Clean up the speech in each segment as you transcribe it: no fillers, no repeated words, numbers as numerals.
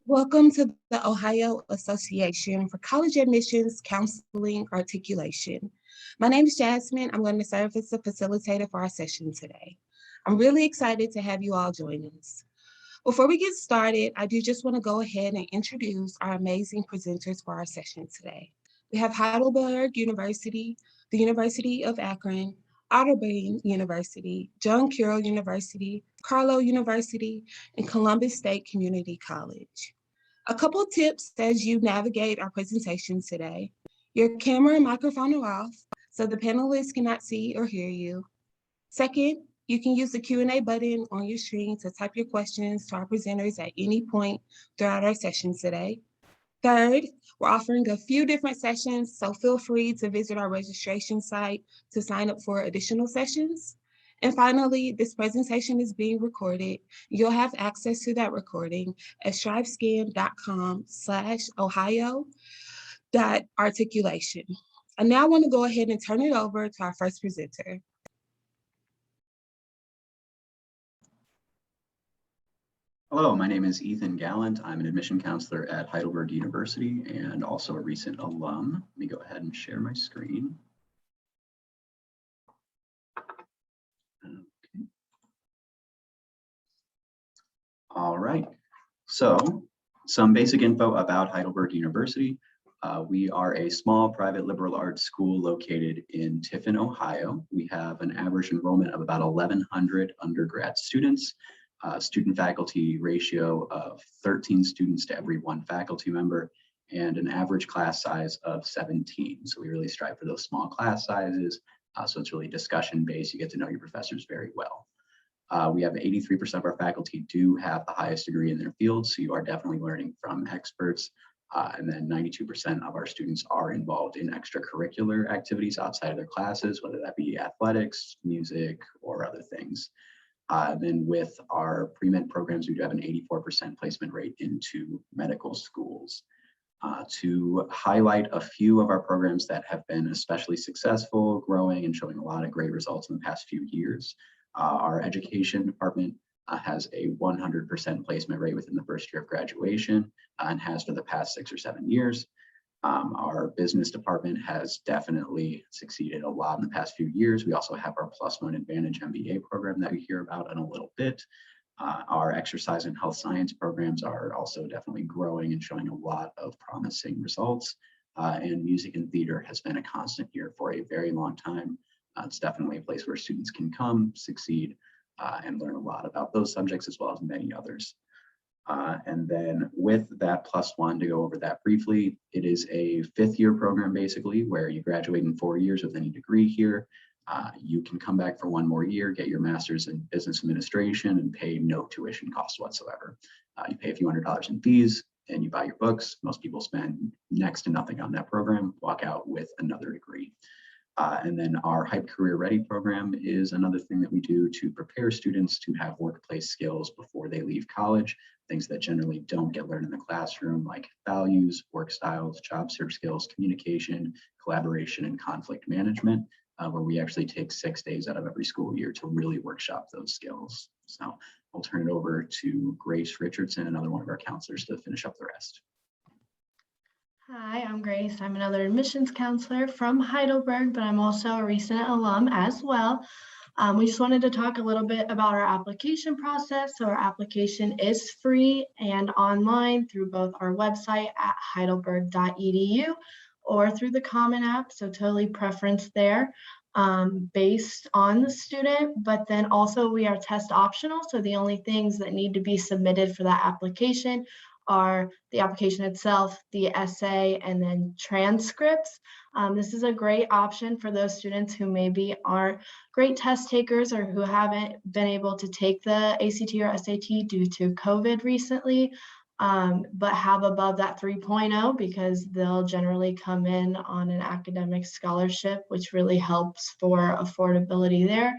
Welcome to the Ohio Association for College Admissions Counseling Articulation. My name is Jasmine. I'm going to serve as the facilitator for our session today. I'm really excited to have you all join us. Before we get started, I do just want to go ahead and introduce our amazing presenters for our session today. We have Heidelberg University, the University of Akron, Otterbein University, Carroll University, Carlow University, and Columbus State Community College. A couple tips as you navigate our presentation today. Your camera and microphone are off, so the panelists cannot see or hear you. Second, you can use the Q&A button on your screen to type your questions to our presenters at any point throughout our session today. Third, we're offering a few different sessions, so feel free to visit our registration site to sign up for additional sessions. And finally, this presentation is being recorded. You'll have access to that recording at strivescan.com/ohio.articulation. I now want to go ahead and turn it over to our first presenter. Hello, my name is Ethan Gallant. I'm an admission counselor at Heidelberg University and also a recent alum. Let me go ahead and share my screen. Okay. All right, so some basic info about Heidelberg University. We are a small private liberal arts school located in Tiffin, Ohio. We have an average enrollment of about 1,100 undergrad students. Student faculty ratio of 13 students to every one faculty member, and an average class size of 17. So we really strive for those small class sizes. So it's really discussion based. You get to know your professors very well. We have 83% of our faculty do have the highest degree in their field. So you are definitely learning from experts. And then 92% of our students are involved in extracurricular activities outside of their classes, whether that be athletics, music, or other things. Then with our pre-med programs, we do have an 84% placement rate into medical schools. To highlight a few of our programs that have been especially successful, growing, and showing a lot of great results in the past few years, our education department has a 100% placement rate within the first year of graduation and has for the past 6 or 7 years. Our business department has definitely succeeded a lot in the past few years. We also have our +1 Advantage MBA program that we hear about in a little bit. Our exercise and health science programs are also definitely growing and showing a lot of promising results. And music and theater has been a constant here for a very long time. It's definitely a place where students can come, succeed, and learn a lot about those subjects as well as many others. And then with that +1, to go over that briefly, it is a 5th year program basically where you graduate in 4 years with any degree here. You can come back for 1 more year, get your master's in business administration and pay no tuition costs whatsoever. You pay a few $100s in fees and you buy your books. Most people spend next to nothing on that program, walk out with another degree. And then our Hype Career Ready program is another thing that we do to prepare students to have workplace skills before they leave college, things that generally don't get learned in the classroom, like values, work styles, job search skills, communication, collaboration, and conflict management, where we actually take 6 days out of every school year to really workshop those skills. So I'll turn it over to Grace Richardson, another one of our counselors, to finish up the rest. Hi, I'm Grace. I'm another admissions counselor from Heidelberg, but I'm also a recent alum as well. We just wanted to talk a little bit about our application process. So our application is free and online through both our website at heidelberg.edu or through the Common App. So totally preference there based on the student, but then also we are test optional. So the only things that need to be submitted for that application are the application itself, the essay, and then transcripts. This is a great option for those students who maybe aren't great test takers or who haven't been able to take the ACT or SAT due to COVID recently, but have above that 3.0 because they'll generally come in on an academic scholarship, which really helps for affordability there.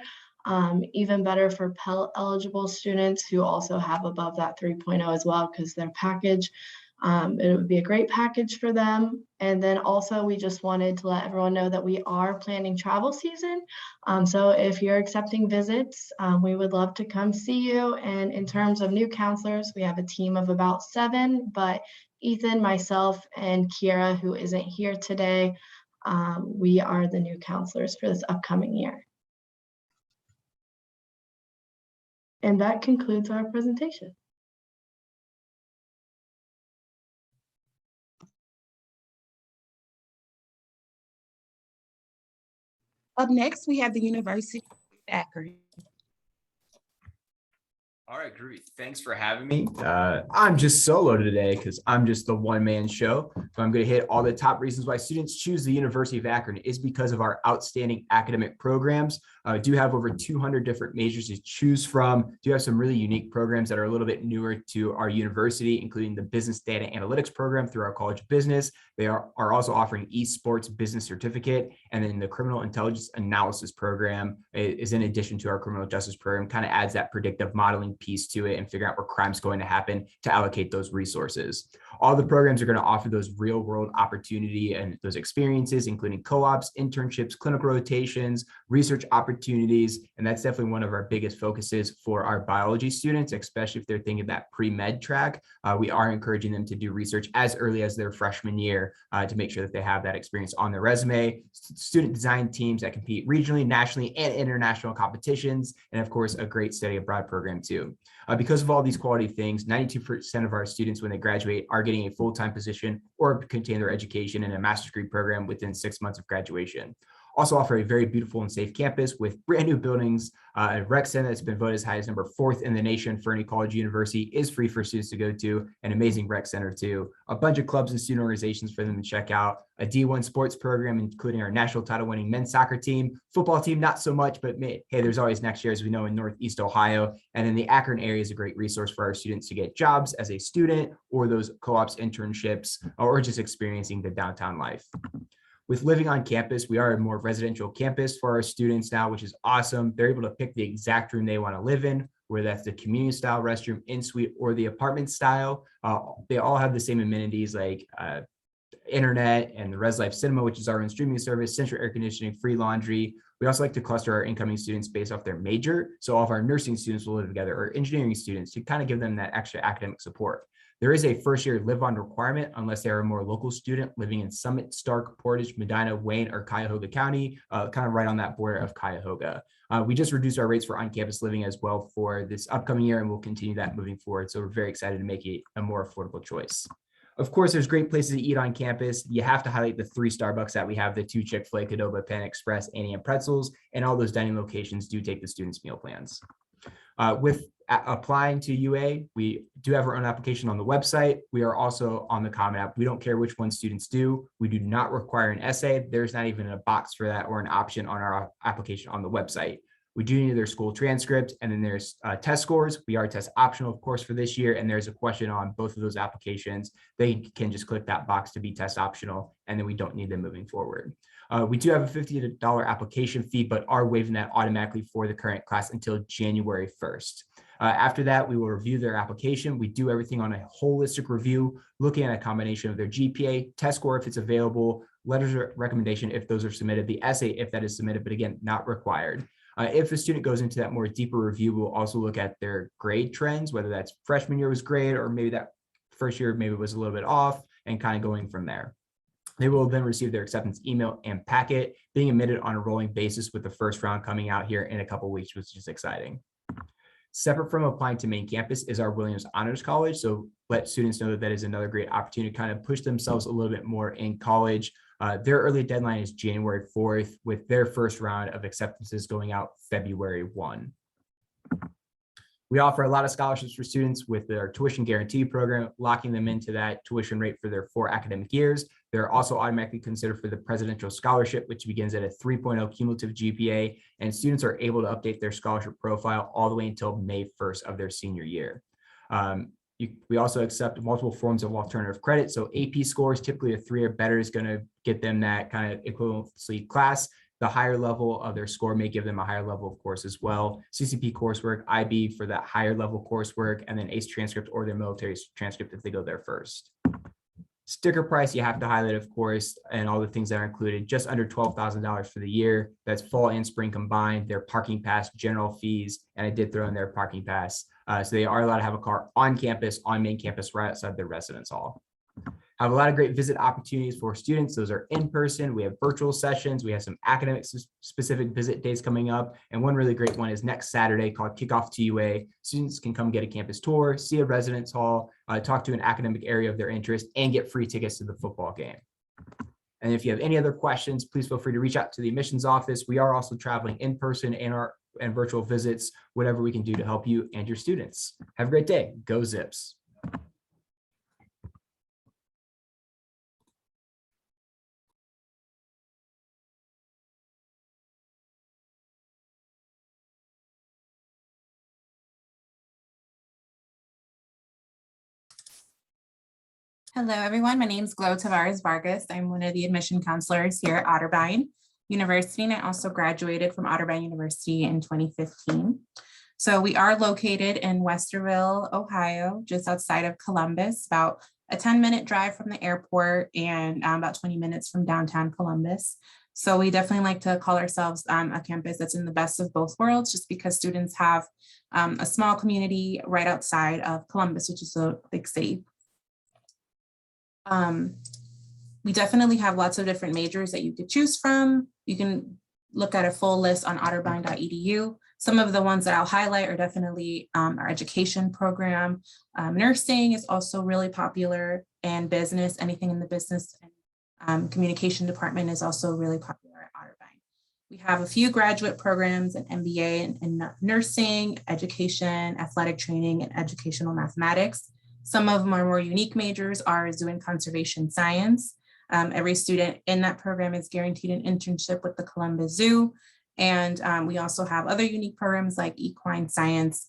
Even better for Pell eligible students who also have above that 3.0 as well, because their package It would be a great package for them. And then also we just wanted to let everyone know that we are planning travel season. So if you're accepting visits, we would love to come see you. And in terms of new counselors, we have a team of about 7, but Ethan, myself, and Kiera, who isn't here today, we are the new counselors for this upcoming year. And that concludes our presentation. Up next, we have the University of Akron. All right, great. Thanks for having me. I'm just solo today because I'm just the one-man show. So I'm going to hit all the top reasons why students choose the University of Akron is because of our outstanding academic programs. We do have over 200 different majors to choose from. Do have some really unique programs that are a little bit newer to our university, including the Business Data Analytics program through our College of Business. They are also offering eSports Business Certificate, and then the Criminal Intelligence Analysis program is in addition to our Criminal Justice program, kind of adds that predictive modeling piece to it and figure out where crime's going to happen to allocate those resources. All the programs are going to offer those real world opportunity and those experiences, including co-ops, internships, clinical rotations, research opportunities. And that's definitely one of our biggest focuses for our biology students, especially if they're thinking that pre-med track. We are encouraging them to do research as early as their freshman year to make sure that they have that experience on their resume. Student design teams that compete regionally, nationally, and international competitions. And of course, a great study abroad program too. Because of all these quality things, 92% of our students when they graduate are getting a full-time position or continue their education in a master's degree program within 6 months of graduation. Also offer a very beautiful and safe campus with brand new buildings. A rec center that's been voted as high as number 4th in the nation for any college university is free for students to go to. An amazing rec center too. A bunch of clubs and student organizations for them to check out. A D1 sports program, including our national title winning men's soccer team. Football team, not so much, but hey, there's always next year, as we know, in Northeast Ohio. And then the Akron area is a great resource for our students to get jobs as a student or those co-ops, internships, or just experiencing the downtown life. With living on campus, we are a more residential campus for our students now, which is awesome. They're able to pick the exact room they want to live in, whether that's the community style restroom, in-suite, or the apartment style. They all have the same amenities like internet and the Res Life Cinema, which is our own streaming service, central air conditioning, free laundry. We also like to cluster our incoming students based off their major. So all of our nursing students will live together, or engineering students, to kind of give them that extra academic support. There is a first year live-on requirement unless they are a more local student living in Summit, Stark, Portage, Medina, Wayne, or Cuyahoga County, kind of right on that border of Cuyahoga. We just reduced our rates for on-campus living as well for this upcoming year, and we'll continue that moving forward. So we're very excited to make it a more affordable choice. Of course, there's great places to eat on campus. You have to highlight the 3 Starbucks that we have, the 2 Chick-fil-A, Qdoba, Pan Express, Annie, and Pretzels, and all those dining locations do take the students' meal plans. With applying to UA, we do have our own application on the website. We are also on the Common App. We don't care which one students do. We do not require an essay. There's not even a box for that or an option on our application on the website. We do need their school transcript, and then there's test scores. We are test optional, of course, for this year, and there's a question on both of those applications. They can just click that box to be test optional, and then we don't need them moving forward. We do have a $50 application fee, but are waiving that automatically for the current class until January 1st. After that, we will review their application. We do everything on a holistic review, looking at a combination of their GPA, test score if it's available, letters of recommendation if those are submitted, the essay if that is submitted, but again, not required. If the student goes into that more deeper review, we'll also look at their grade trends, whether that's freshman year was great, or maybe that first year maybe was a little bit off, and kind of going from there. They will then receive their acceptance email and packet, being admitted on a rolling basis with the first round coming out here in a couple of weeks, which is exciting. Separate from applying to main campus is our Williams Honors College. So let students know that that is another great opportunity to kind of push themselves a little bit more in college. Their early deadline is January 4th, with their first round of acceptances going out February 1. We offer a lot of scholarships for students with their tuition guarantee program, locking them into that tuition rate for their 4 academic years. They're also automatically considered for the presidential scholarship, which begins at a 3.0 cumulative GPA, and students are able to update their scholarship profile all the way until May 1st of their senior year. We also accept multiple forms of alternative credit. So AP scores, typically a 3 or better, is going to get them that kind of equivalency class. The higher level of their score may give them a higher level of course as well. CCP coursework, IB for that higher level coursework, and then ACE transcript or their military transcript if they go there first. Sticker price, you have to highlight, of course, and all the things that are included, just under $12,000 for the year. That's fall and spring combined, their parking pass, general fees, and I did throw in their parking pass. So they are allowed to have a car on campus, on main campus, right outside their residence hall. Have a lot of great visit opportunities for students. Those are in person. We have virtual sessions. We have some academic specific visit days coming up. And one really great one is next Saturday called Kickoff to UA. Students can come get a campus tour, see a residence hall, talk to an academic area of their interest, and get free tickets to the football game. And if you have any other questions, please feel free to reach out to the admissions office. We are also traveling in person and virtual visits, whatever we can do to help you and your students. Have a great day. Go Zips. Hello, everyone. My name is Glo Tavares Vargas. I'm one of the admission counselors here at Otterbein University, and I also graduated from Otterbein University in 2015. So we are located in Westerville, Ohio, just outside of Columbus, about a 10-minute drive from the airport and about 20 minutes from downtown Columbus. So we definitely like to call ourselves a campus that's in the best of both worlds, just because students have a small community right outside of Columbus, which is a big city. We definitely have lots of different majors that you could choose from. You can look at a full list on otterbein.edu. Some of the ones that I'll highlight are definitely our education program. Nursing is also really popular, and business, anything in the business and communication department is also really popular at Otterbein. We have a few graduate programs, an MBA in nursing, education, athletic training, and educational mathematics. Some of them are more unique majors are zoo and conservation science. Every student in that program is guaranteed an internship with the Columbus Zoo. And we also have other unique programs like equine science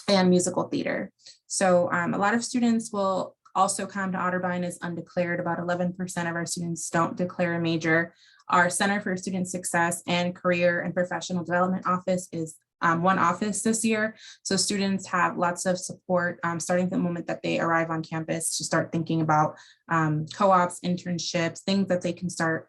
and musical theater. So a lot of students will also come to Otterbein as undeclared. About 11% of our students don't declare a major. Our Center for Student Success and Career and Professional Development Office is one office this year. So students have lots of support starting from the moment that they arrive on campus to start thinking about co-ops, internships, things that they can start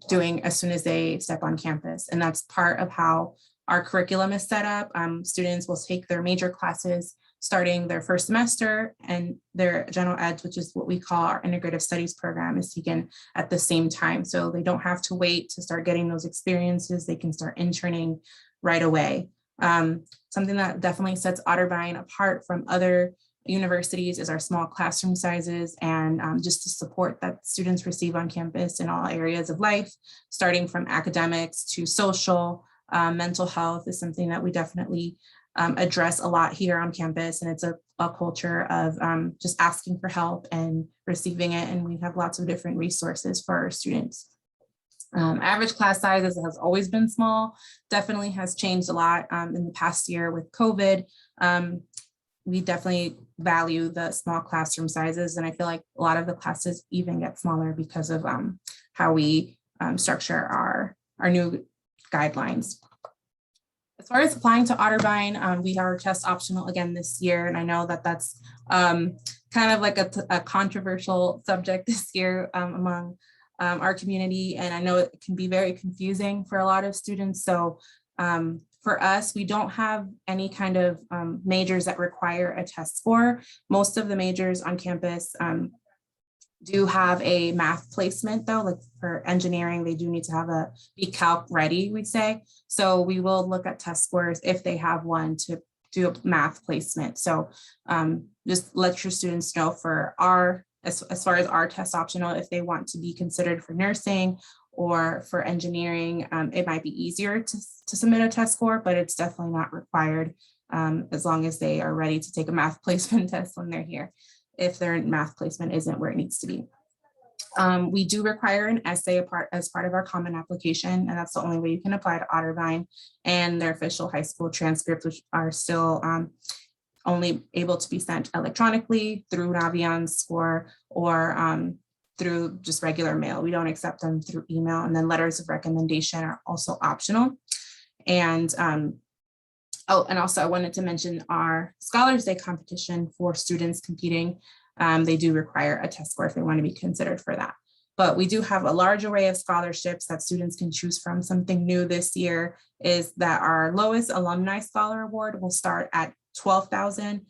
doing as soon as they step on campus. And that's part of how our curriculum is set up. Students will take their major classes starting their first semester, and their general ed, which is what we call our integrative studies program, is taken at the same time. So they don't have to wait to start getting those experiences. They can start interning right away. Something that definitely sets Otterbein apart from other universities is our small classroom sizes, and just the support that students receive on campus in all areas of life, starting from academics to social, mental health is something that we definitely address a lot here on campus. And it's a culture of just asking for help and receiving it. And we have lots of different resources for our students. Average class sizes has always been small, definitely has changed a lot in the past year with COVID. We definitely value the small classroom sizes, and I feel like a lot of the classes even get smaller because of how we structure our new guidelines. As far as applying to Otterbein, we are test optional again this year, and I know that that's kind of like a controversial subject this year among our community, and I know it can be very confusing for a lot of students. So for us, we don't have any kind of majors that require a test score. Most of the majors on campus do have a math placement though, like for engineering, they do need to have be calc ready, we say. So we will look at test scores if they have one to do a math placement. So just let your students know for as far as our test optional, if they want to be considered for nursing or for engineering, it might be easier to submit a test score, but it's definitely not required as long as they are ready to take a math placement test when they're here, if their math placement isn't where it needs to be. We do require an essay as part of our common application, and that's the only way you can apply to Otterbein, and their official high school transcripts, which are still only able to be sent electronically through Navion Score or through just regular mail. We don't accept them through email. And then letters of recommendation are also optional. And and also I wanted to mention our Scholars Day competition for students competing they do require a test score if they want to be considered for that. But we do have a large array of scholarships that students can choose from. Something new this year is that our lowest alumni scholar award will start at $12,000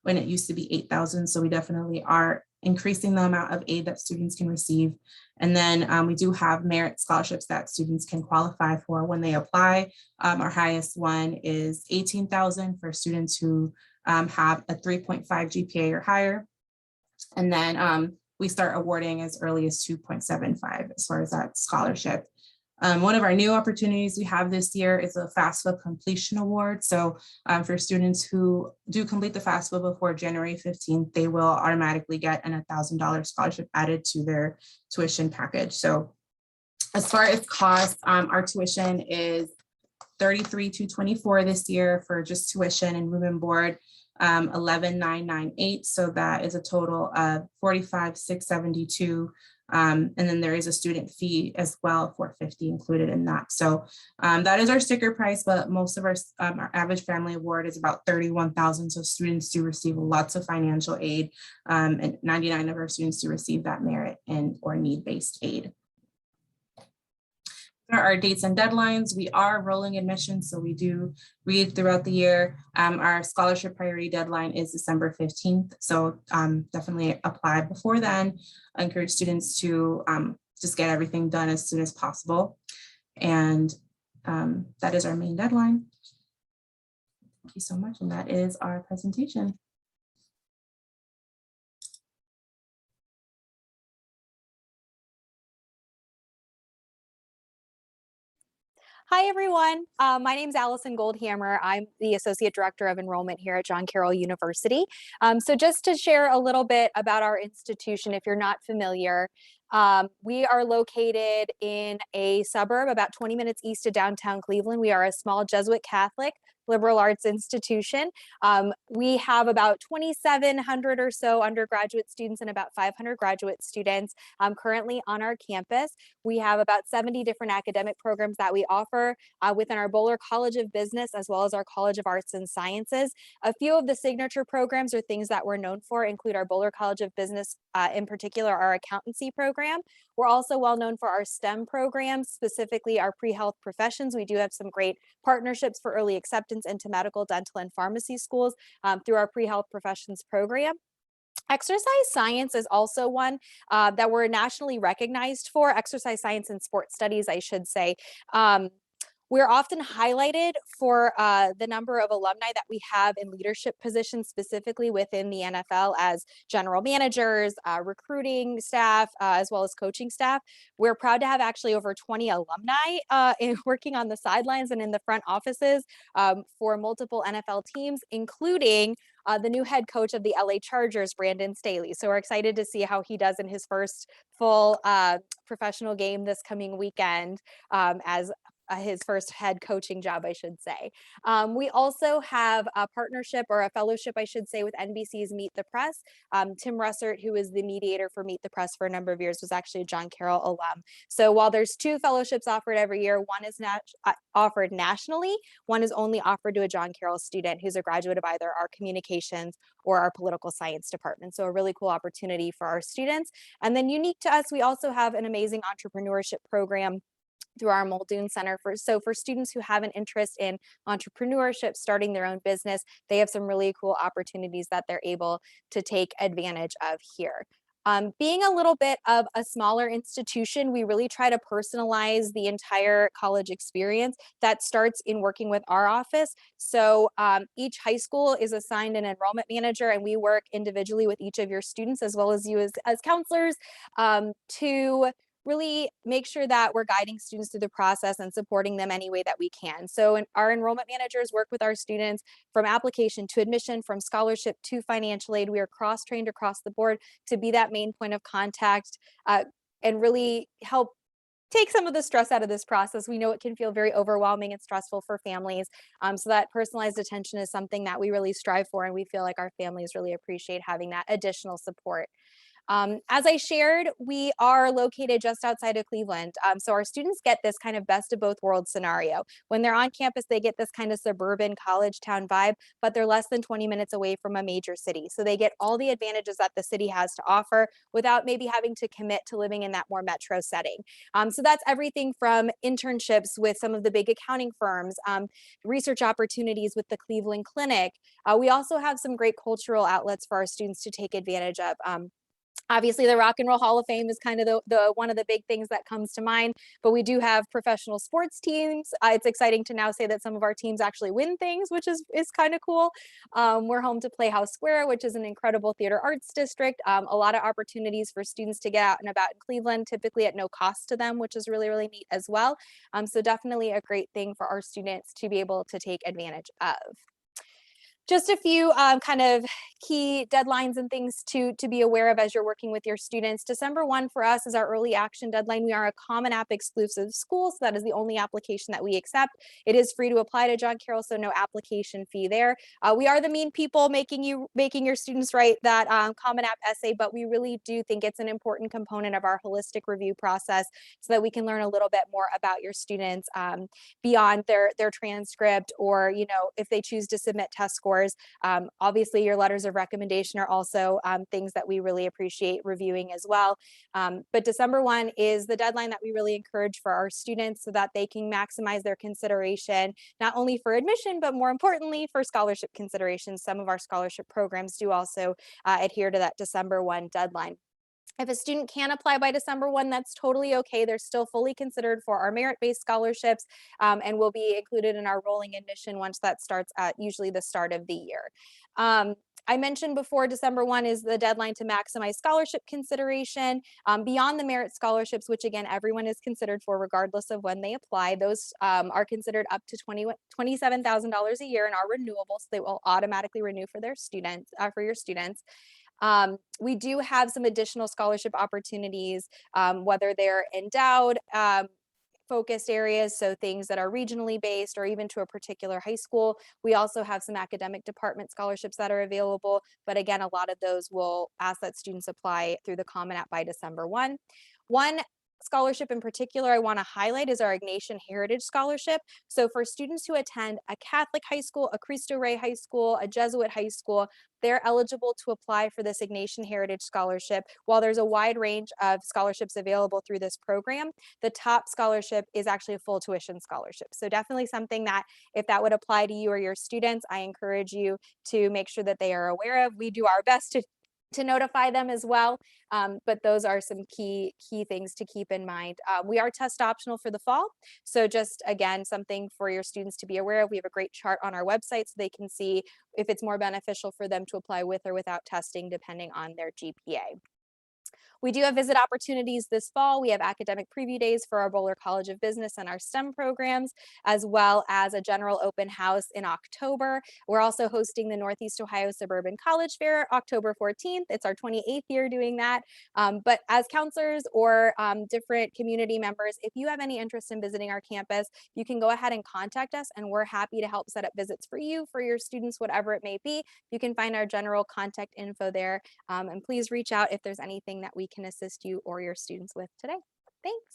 when it used to be $8,000. So we definitely are increasing the amount of aid that students can receive. And then we do have merit scholarships that students can qualify for when they apply. Our highest one is $18,000 for students who have a 3.5 GPA or higher. And then we start awarding as early as 2.75 as far as that scholarship. One of our new opportunities we have this year is a FAFSA completion award. So for students who do complete the FAFSA before January 15th, they will automatically get an $1,000 scholarship added to their tuition package. So as far as costs, our tuition is $33,224 this year for just tuition and room and board. $11,998, so that is a total of $45,672. And then there is a student fee as well, $450 included in that. So that is our sticker price, but most of our average family award is about $31,000. So students do receive lots of financial aid, and 99 of our students do receive that merit and or need-based aid. Our dates and deadlines, we are rolling admissions, so we do read throughout the year. Our scholarship priority deadline is December 15th, so definitely apply before then. I encourage students to just get everything done as soon as possible. And that is our main deadline. Thank you so much, and that is our presentation. Hi, everyone. My name is Allison Goldhammer. I'm the Associate Director of Enrollment here at Carroll University. So just to share a little bit about our institution, if you're not familiar, we are located in a suburb about 20 minutes east of downtown Cleveland. We are a small Jesuit Catholic liberal arts institution. We have about 2,700 or so undergraduate students and about 500 graduate students currently on our campus. We have about 70 different academic programs that we offer within our Boler College of Business, as well as our College of Arts and Sciences. A few of the signature programs or things that we're known for include our Boler College of Business, in particular, our accountancy program. We're also well known for our STEM programs, specifically our pre-health professions. We do have some great partnerships for early acceptance into medical, dental, and pharmacy schools through our pre-health professions program. Exercise science is also one that we're nationally recognized for. Exercise science and sports studies, I should say. We're often highlighted for the number of alumni that we have in leadership positions, specifically within the NFL as general managers, recruiting staff, as well as coaching staff. We're proud to have actually over 20 alumni working on the sidelines and in the front offices for multiple NFL teams, including the new head coach of the LA Chargers, Brandon Staley. So we're excited to see how he does in his first full professional game this coming weekend as his first head coaching job, I should say. We also have a partnership or a fellowship, I should say, with NBC's Meet the Press. Tim Russert, who is the mediator for Meet the Press for a number of years, was actually a John Carroll alum. So while there's 2 fellowships offered every year, one is offered nationally, one is only offered to a John Carroll student who's a graduate of either our communications or our political science department. So a really cool opportunity for our students. And then unique to us, we also have an amazing entrepreneurship program through our Muldoon Center. So for students who have an interest in entrepreneurship, starting their own business, they have some really cool opportunities that they're able to take advantage of here. Being a little bit of a smaller institution, we really try to personalize the entire college experience. That starts in working with our office. So each high school is assigned an enrollment manager, and we work individually with each of your students, as well as you as counselors, to really make sure that we're guiding students through the process and supporting them any way that we can. So our enrollment managers work with our students from application to admission, from scholarship to financial aid. We are cross-trained across the board to be that main point of contact and really help take some of the stress out of this process. We know it can feel very overwhelming and stressful for families. So that personalized attention is something that we really strive for, and we feel like our families really appreciate having that additional support. As I shared, we are located just outside of Cleveland. So our students get this kind of best of both worlds scenario. When they're on campus, they get this kind of suburban college town vibe, but they're less than 20 minutes away from a major city. So they get all the advantages that the city has to offer without maybe having to commit to living in that more metro setting. So that's everything from internships with some of the big accounting firms, research opportunities with the Cleveland Clinic. We also have some great cultural outlets for our students to take advantage of. Obviously, the Rock and Roll Hall of Fame is kind of the one of the big things that comes to mind, but we do have professional sports teams. It's exciting to now say that some of our teams actually win things, which is kind of cool. We're home to Playhouse Square, which is an incredible theater arts district. A lot of opportunities for students to get out and about in Cleveland, typically at no cost to them, which is really, really neat as well. So definitely a great thing for our students to be able to take advantage of. Just a few kind of key deadlines and things to be aware of as you're working with your students. December 1 for us is our early action deadline. We are a Common App exclusive school, so that is the only application that we accept. It is free to apply to John Carroll, so no application fee there. We are the mean people making your students write that Common App essay, but we really do think it's an important component of our holistic review process so that we can learn a little bit more about your students beyond their transcript, or if they choose to submit test scores. Obviously, your letters of recommendation are also things that we really appreciate reviewing as well. But December 1 is the deadline that we really encourage for our students so that they can maximize their consideration, not only for admission, but more importantly for scholarship considerations. Some of our scholarship programs do also adhere to that December 1 deadline. If a student can apply by December 1, that's totally okay. They're still fully considered for our merit-based scholarships and will be included in our rolling admission once that starts at usually the start of the year. I mentioned before, December 1 is the deadline to maximize scholarship consideration. Beyond the merit scholarships, which again, everyone is considered for regardless of when they apply, those are considered up to $27,000 a year and are renewable, so they will automatically renew for their students, for your students. We do have some additional scholarship opportunities, whether they're endowed, focused areas, so things that are regionally based or even to a particular high school. We also have some academic department scholarships that are available, but again, a lot of those will ask that students apply through the Common App by December 1. One scholarship in particular I want to highlight is our Ignatian Heritage Scholarship. So for students who attend a Catholic high school, a Cristo Rey high school, a Jesuit high school, they're eligible to apply for this Ignatian Heritage Scholarship. While there's a wide range of scholarships available through this program, the top scholarship is actually a full tuition scholarship. So definitely something that if that would apply to you or your students, I encourage you to make sure that they are aware of. We do our best to notify them as well. But those are some key things to keep in mind. We are test optional for the fall. So just again, something for your students to be aware of. We have a great chart on our website so they can see if it's more beneficial for them to apply with or without testing, depending on their GPA. We do have visit opportunities this fall. We have academic preview days for our Bowler College of Business and our STEM programs, as well as a general open house in October. We're also hosting the Northeast Ohio Suburban College Fair, October 14th. It's our 28th year doing that. But as counselors or different community members, if you have any interest in visiting our campus, you can go ahead and contact us, and we're happy to help set up visits for you, for your students, whatever it may be. You can find our general contact info there. And please reach out if there's anything that we can assist you or your students with today. Thanks.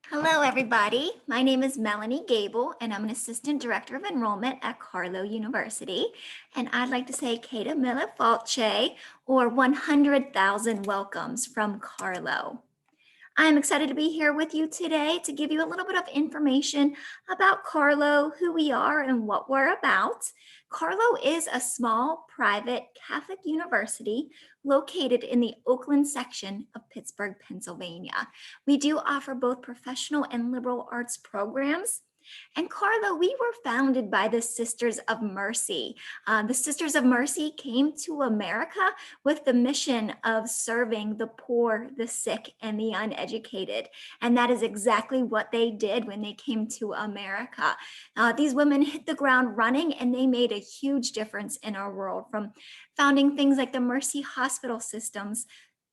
Hello, everybody. My name is Melanie Gable, and I'm an Assistant Director of Enrollment at Carlow University. And I'd like to say Kata Mille Falce, or 100,000 welcomes from Carlow. I'm excited to be here with you today to give you a little bit of information about Carlow, who we are, and what we're about. Carlow is a small private Catholic university located in the Oakland section of Pittsburgh, Pennsylvania. We do offer both professional and liberal arts programs. And Carlo, we were founded by the Sisters of Mercy. The Sisters of Mercy came to America with the mission of serving the poor, the sick, and the uneducated. And that is exactly what they did when they came to America. These women hit the ground running, and they made a huge difference in our world, from founding things like the Mercy Hospital systems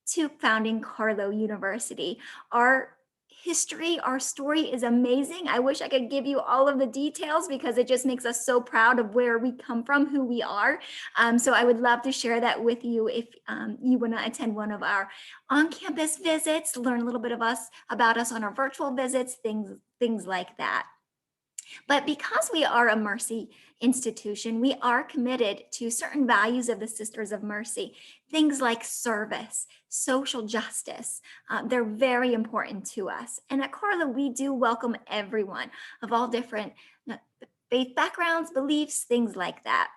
to founding Carlow University. Our history, our story is amazing. I wish I could give you all of the details because it just makes us so proud of where we come from, who we are. So I would love to share that with you if you want to attend one of our on-campus visits, learn a little bit about us on our virtual visits, things like that. But because we are a Mercy institution, we are committed to certain values of the Sisters of Mercy, things like service, social justice. They're very important to us. And at Carlow, we do welcome everyone of all different faith backgrounds, beliefs, things like that.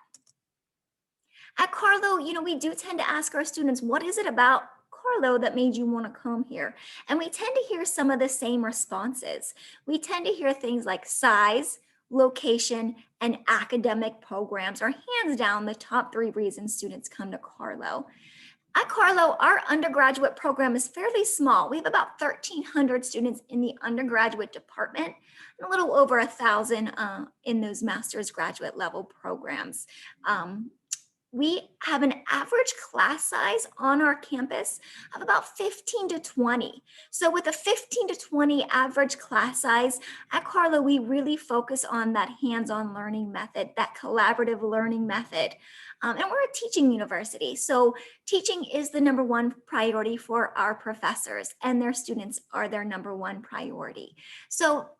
At Carlow, we do tend to ask our students, what is it about Carlow that made you want to come here? And we tend to hear some of the same responses. We tend to hear things like size, location, and academic programs are hands down the top 3 reasons students come to Carlow. At Carlow, our undergraduate program is fairly small. We have about 1,300 students in the undergraduate department and a little over 1,000 in those master's graduate level programs. We have an average class size on our campus of about 15 to 20. So with a 15 to 20 average class size, at Carlow, we really focus on that hands-on learning method, that collaborative learning method. And we're a teaching university. So teaching is the #1 priority for our professors, and their students are their #1 priority. So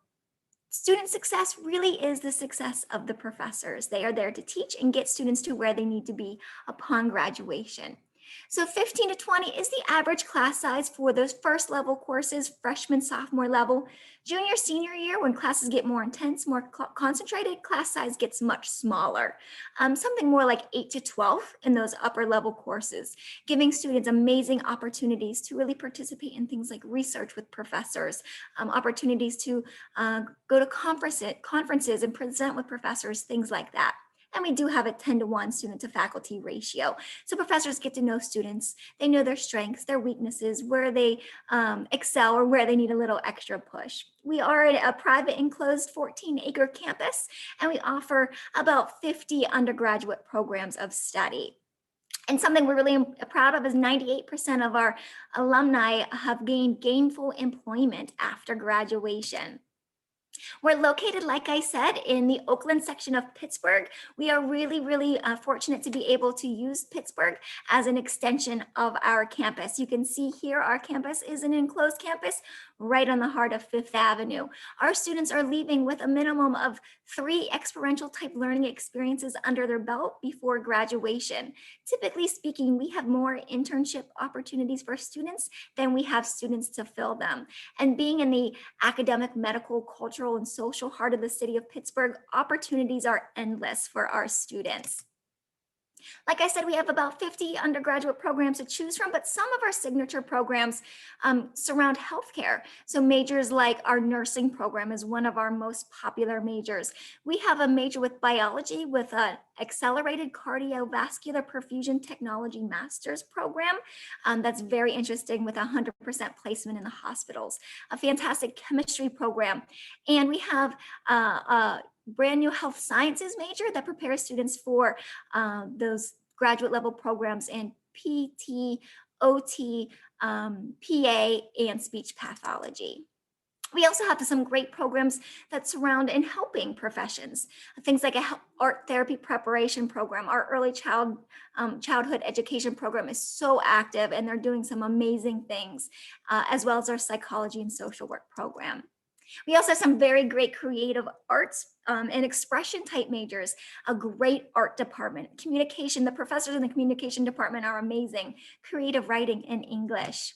student success really is the success of the professors. They are there to teach and get students to where they need to be upon graduation. So 15 to 20 is the average class size for those first level courses, freshman, sophomore level. Junior, senior year, when classes get more intense, more concentrated, class size gets much smaller. Something more like 8 to 12 in those upper level courses, giving students amazing opportunities to really participate in things like research with professors, opportunities to go to conferences and present with professors, things like that. And we do have a 10 to 1 student to faculty ratio. So professors get to know students. They know their strengths, their weaknesses, where they excel or where they need a little extra push. We are a private enclosed 14-acre campus, and we offer about 50 undergraduate programs of study. And something we're really proud of is 98% of our alumni have gained gainful employment after graduation. We're located, like I said, in the Oakland section of Pittsburgh. We are really fortunate to be able to use Pittsburgh as an extension of our campus. You can see here our campus is an enclosed campus right on the heart of 5th Avenue. Our students are leaving with a minimum of 3 experiential type learning experiences under their belt before graduation. Typically speaking, we have more internship opportunities for students than we have students to fill them. And being in the academic, medical, cultural, and social heart of the city of Pittsburgh, opportunities are endless for our students. Like I said, we have about 50 undergraduate programs to choose from, but some of our signature programs surround healthcare. So majors like our nursing program is one of our most popular majors. We have a major with biology with an accelerated cardiovascular perfusion technology master's program that's very interesting with 100% placement in the hospitals. A fantastic chemistry program. And we have a brand new health sciences major that prepares students for those graduate level programs in PT, OT, PA, and speech pathology. We also have some great programs that surround and helping professions. Things like a art therapy preparation program. Our early childhood education program is so active, and they're doing some amazing things, as well as our psychology and social work program. We also have some very great creative arts and expression type majors, a great art department, communication. The professors in the communication department are amazing, creative writing and English.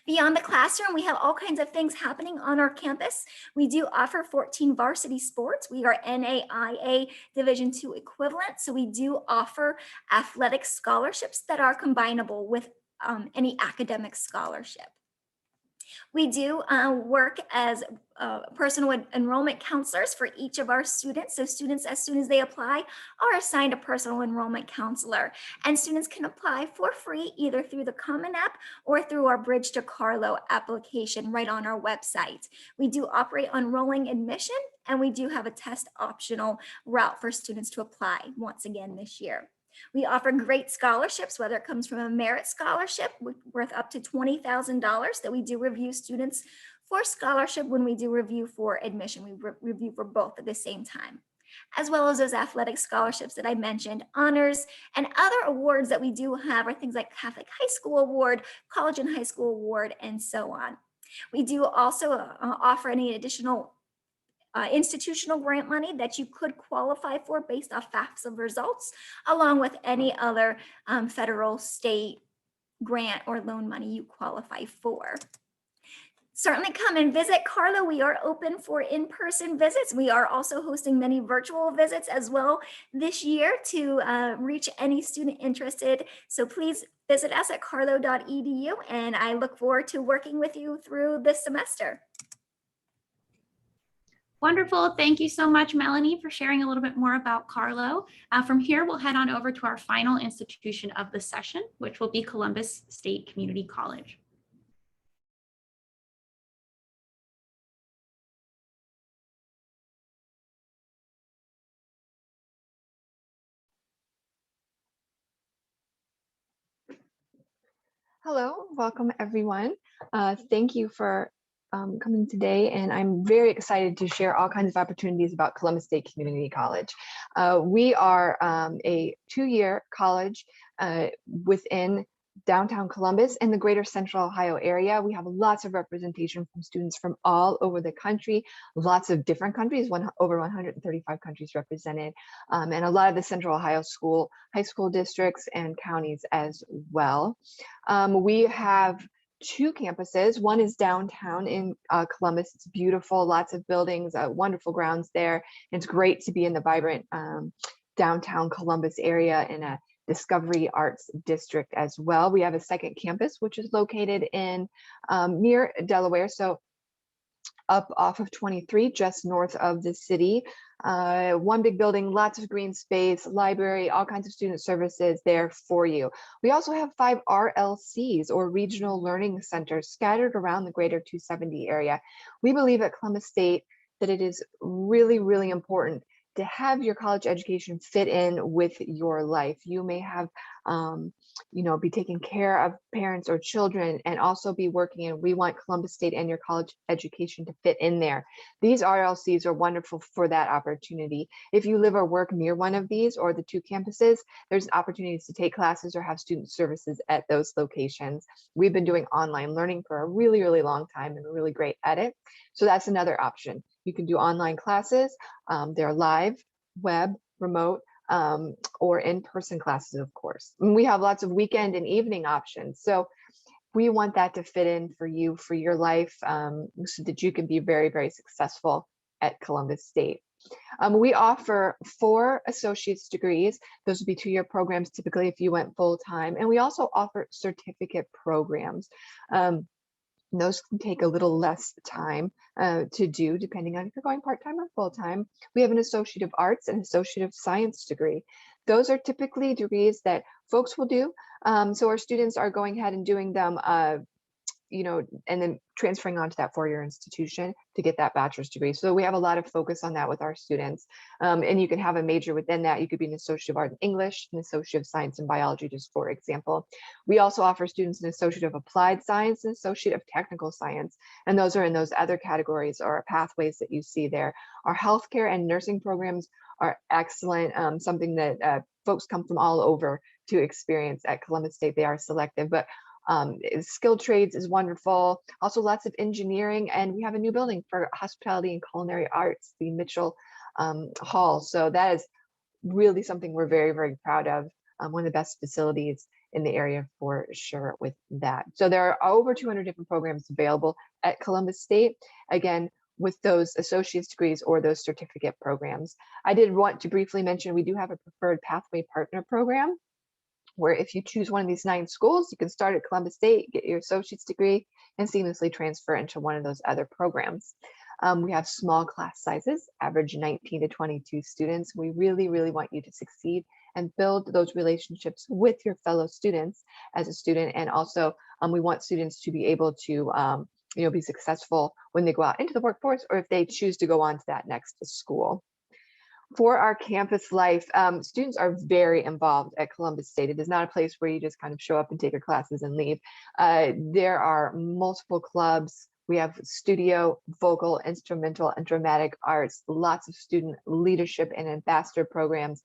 Beyond the classroom, we have all kinds of things happening on our campus. We do offer 14 varsity sports. We are NAIA Division II equivalent, so we do offer athletic scholarships that are combinable with any academic scholarship. We do work as personal enrollment counselors for each of our students. So students, as soon as they apply, are assigned a personal enrollment counselor. And students can apply for free either through the Common App or through our Bridge to Carlow application right on our website. We do operate on rolling admission, and we do have a test optional route for students to apply once again this year. We offer great scholarships, whether it comes from a merit scholarship worth up to $20,000 that we do review students for scholarship when we do review for admission. We review for both at the same time, as well as those athletic scholarships that I mentioned, honors, and other awards that we do have are things like Catholic High School Award, College and High School Award, and so on. We do also offer any additional institutional grant money that you could qualify for based off FAFSA results, along with any other federal, state grant or loan money you qualify for. Certainly come and visit Carlow. We are open for in-person visits. We are also hosting many virtual visits as well this year to reach any student interested. So please visit us at carlow.edu, and I look forward to working with you through this semester. Wonderful. Thank you so much, Melanie, for sharing a little bit more about Carlow. From here, we'll head on over to our final institution of the session, which will be Columbus State Community College. Hello, welcome everyone. Thank you for coming today, and I'm very excited to share all kinds of opportunities about Columbus State Community College. We are a two-year college within downtown Columbus and the greater Central Ohio area. We have lots of representation from students from all over the country, lots of different countries, over 135 countries represented, and a lot of the Central Ohio high school districts and counties as well. We have two campuses. One is downtown in Columbus. It's beautiful, lots of buildings, wonderful grounds there. It's great to be in the vibrant downtown Columbus area in a Discovery Arts District as well. We have a second campus, which is located in near Delaware, so up off of 23, just north of the city. One big building, lots of green space, library, all kinds of student services there for you. We also have 5 RLCs, or regional learning centers, scattered around the greater 270 area. We believe at Columbus State that it is really, really important to have your college education fit in with your life. You may have, be taking care of parents or children and also be working, and we want Columbus State and your college education to fit in there. These RLCs are wonderful for that opportunity. If you live or work near one of these or the two campuses, there's opportunities to take classes or have student services at those locations. We've been doing online learning for a really, really long time and we're really great at it. So that's another option. You can do online classes. They're live, web, remote, or in-person classes, of course. And we have lots of weekend and evening options. So we want that to fit in for you, for your life, so that you can be very, very successful at Columbus State. We offer 4 associate's degrees. Those would be 2-year programs typically if you went full-time. And we also offer certificate programs. Those can take a little less time to do, depending on if you're going part-time or full-time. We have an Associate of Arts and Associate of Science degree. Those are typically degrees that folks will do. So our students are going ahead and doing them, and then transferring on to that 4-year institution to get that bachelor's degree. So we have a lot of focus on that with our students. And you can have a major within that. You could be an Associate of Art in English, an Associate of Science in Biology, just for example. We also offer students an Associate of Applied Science, an Associate of Technical Science. And those are in those other categories or pathways that you see there. Our healthcare and nursing programs are excellent, something that folks come from all over to experience at Columbus State. They are selective, but skilled trades is wonderful. Also lots of engineering, and we have a new building for hospitality and culinary arts, the Mitchell Hall. So that is really something we're very, very proud of. One of the best facilities in the area for sure with that. So there are over 200 different programs available at Columbus State, again, with those associate's degrees or those certificate programs. I did want to briefly mention we do have a preferred pathway partner program, where if you choose one of these 9 schools, you can start at Columbus State, get your associate's degree, and seamlessly transfer into one of those other programs. We have small class sizes, average 19 to 22 students. We really, really want you to succeed and build those relationships with your fellow students as a student. And also we want students to be able to be successful when they go out into the workforce, or if they choose to go on to that next school. For our campus life, students are very involved at Columbus State. It is not a place where you just kind of show up and take your classes and leave. There are multiple clubs. We have studio, vocal, instrumental, and dramatic arts, lots of student leadership and ambassador programs.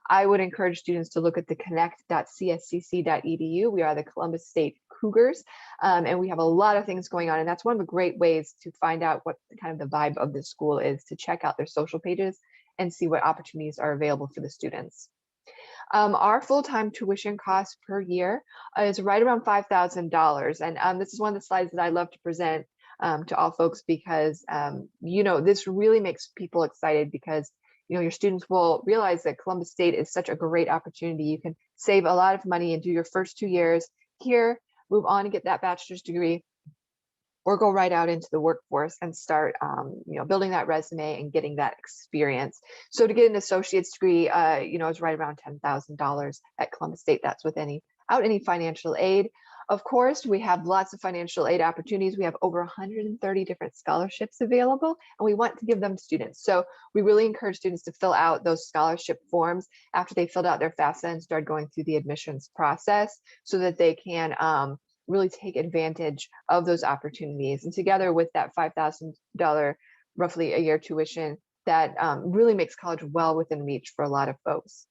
I would encourage students to look at the connect.cscc.edu. We are the Columbus State Cougars, and we have a lot of things going on. And that's one of the great ways to find out what kind of the vibe of the school is, to check out their social pages and see what opportunities are available for the students. Our full-time tuition cost per year is right around $5,000. And this is one of the slides that I love to present to all folks, because this really makes people excited, because your students will realize that Columbus State is such a great opportunity. You can save a lot of money and do your first 2 years here, move on and get that bachelor's degree, or go right out into the workforce and start building that resume and getting that experience. So to get an associate's degree, is right around $10,000 at Columbus State. That's without any financial aid. Of course, we have lots of financial aid opportunities. We have over 130 different scholarships available, and we want to give them to students. So we really encourage students to fill out those scholarship forms after they filled out their FAFSA and start going through the admissions process, so that they can really take advantage of those opportunities. And together with that $5,000 roughly a year tuition, that really makes college well within reach for a lot of folks.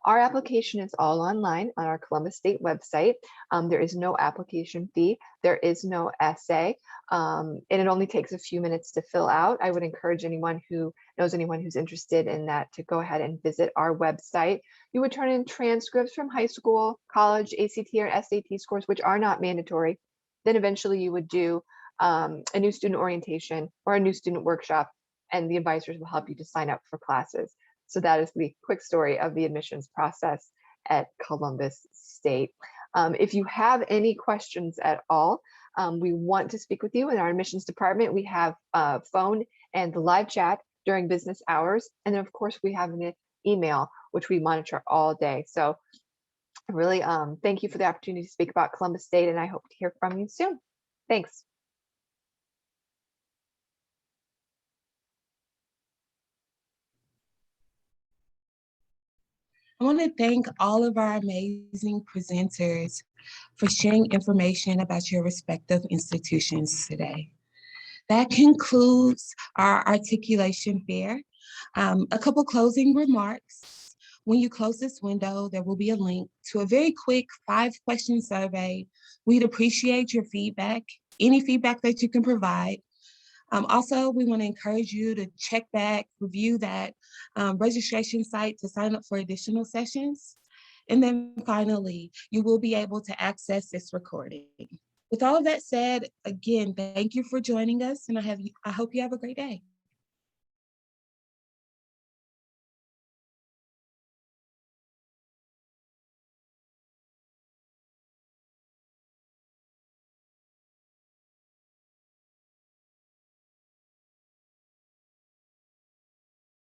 Our application is all online on our Columbus State website. There is no application fee. There is no essay, and it only takes a few minutes to fill out. I would encourage anyone who knows anyone who's interested in that to go ahead and visit our website. You would turn in transcripts from high school, college, ACT, or SAT scores, which are not mandatory. Then eventually you would do a new student orientation or a new student workshop, and the advisors will help you to sign up for classes. So that is the quick story of the admissions process at Columbus State. If you have any questions at all, we want to speak with you. In our admissions department, we have phone and the live chat during business hours. And then of course we have an email, which we monitor all day. So really thank you for the opportunity to speak about Columbus State, and I hope to hear from you soon. Thanks. I want to thank all of our amazing presenters for sharing information about your respective institutions today. That concludes our articulation fair. A couple closing remarks. When you close this window, there will be a link to a very quick 5-question survey. We'd appreciate your feedback, any feedback that you can provide. Also, we want to encourage you to check back, review that registration site to sign up for additional sessions. And then finally, you will be able to access this recording. With all of that said, again, thank you for joining us, and I hope you have a great day.